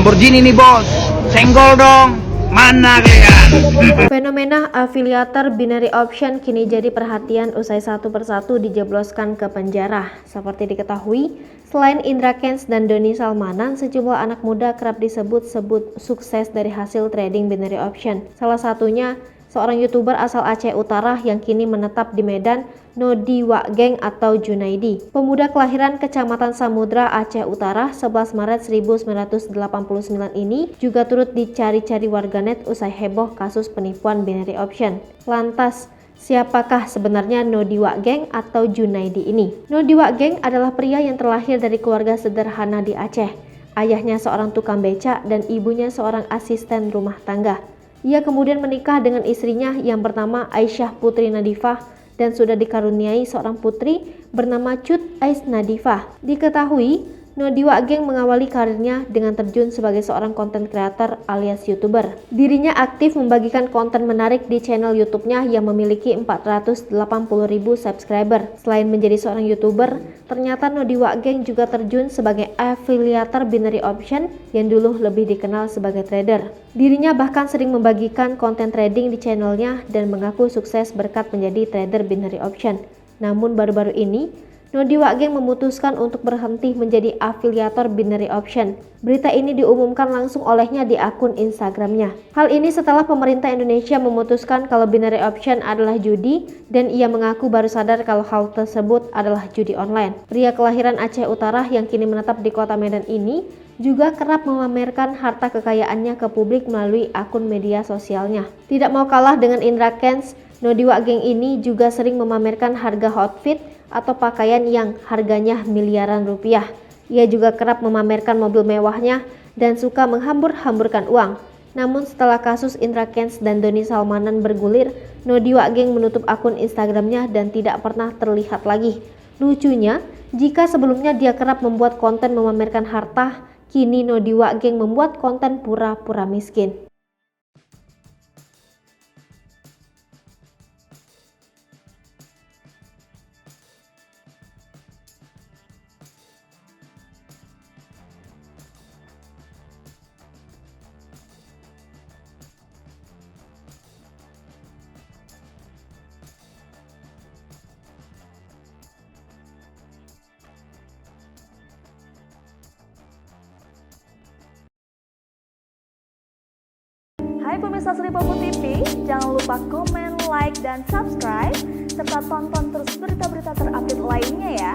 Lamborghini nih bos, senggol dong, mana kalian? Fenomena afiliator binary option kini jadi perhatian usai satu persatu dijebloskan ke penjara. Seperti diketahui, selain Indra Kents dan Doni Salmanan, sejumlah anak muda kerap disebut-sebut sukses dari hasil trading binary option. Salah satunya seorang YouTuber asal Aceh Utara yang kini menetap di Medan, Nodi Wakgeng atau Junaidi. Pemuda kelahiran Kecamatan Samudra, Aceh Utara, 11 Maret 1989 ini juga turut dicari-cari warganet usai heboh kasus penipuan binary option. Lantas, siapakah sebenarnya Nodi Wakgeng atau Junaidi ini? Nodi Wakgeng adalah pria yang terlahir dari keluarga sederhana di Aceh. Ayahnya seorang tukang becak dan ibunya seorang asisten rumah tangga. Ia kemudian menikah dengan istrinya yang bernama Aisyah Putri Nadifah dan sudah dikaruniai seorang putri bernama Cut Ais Nadifah. Diketahui, Nodi Wakgeng mengawali karirnya dengan terjun sebagai seorang konten kreator alias YouTuber. Dirinya aktif membagikan konten menarik di channel YouTube-nya yang memiliki 480.000 subscriber. Selain menjadi seorang YouTuber, ternyata Nodi Wakgeng juga terjun sebagai afiliator binary option yang dulu lebih dikenal sebagai trader. Dirinya bahkan sering membagikan konten trading di channelnya dan mengaku sukses berkat menjadi trader binary option. Namun baru-baru ini, Nodi Wakgeng memutuskan untuk berhenti menjadi afiliator binary option. Berita ini diumumkan langsung olehnya di akun Instagramnya. Hal ini setelah pemerintah Indonesia memutuskan kalau binary option adalah judi dan ia mengaku baru sadar kalau hal tersebut adalah judi online. Pria kelahiran Aceh Utara yang kini menetap di kota Medan ini juga kerap memamerkan harta kekayaannya ke publik melalui akun media sosialnya. Tidak mau kalah dengan Indra Kents, Nodi Wakgeng ini juga sering memamerkan harga outfit atau pakaian yang harganya miliaran rupiah. Ia juga kerap memamerkan mobil mewahnya dan suka menghambur-hamburkan uang. Namun setelah kasus Indra Kents dan Doni Salmanan bergulir, Nodi Wakgeng menutup akun Instagramnya dan tidak pernah terlihat lagi. Lucunya, jika sebelumnya dia kerap membuat konten memamerkan harta, kini Nodi Wakgeng membuat konten pura-pura miskin. Hai pemirsa Sri Popo TV, jangan lupa komen, like, dan subscribe, serta tonton terus berita-berita terupdate lainnya ya.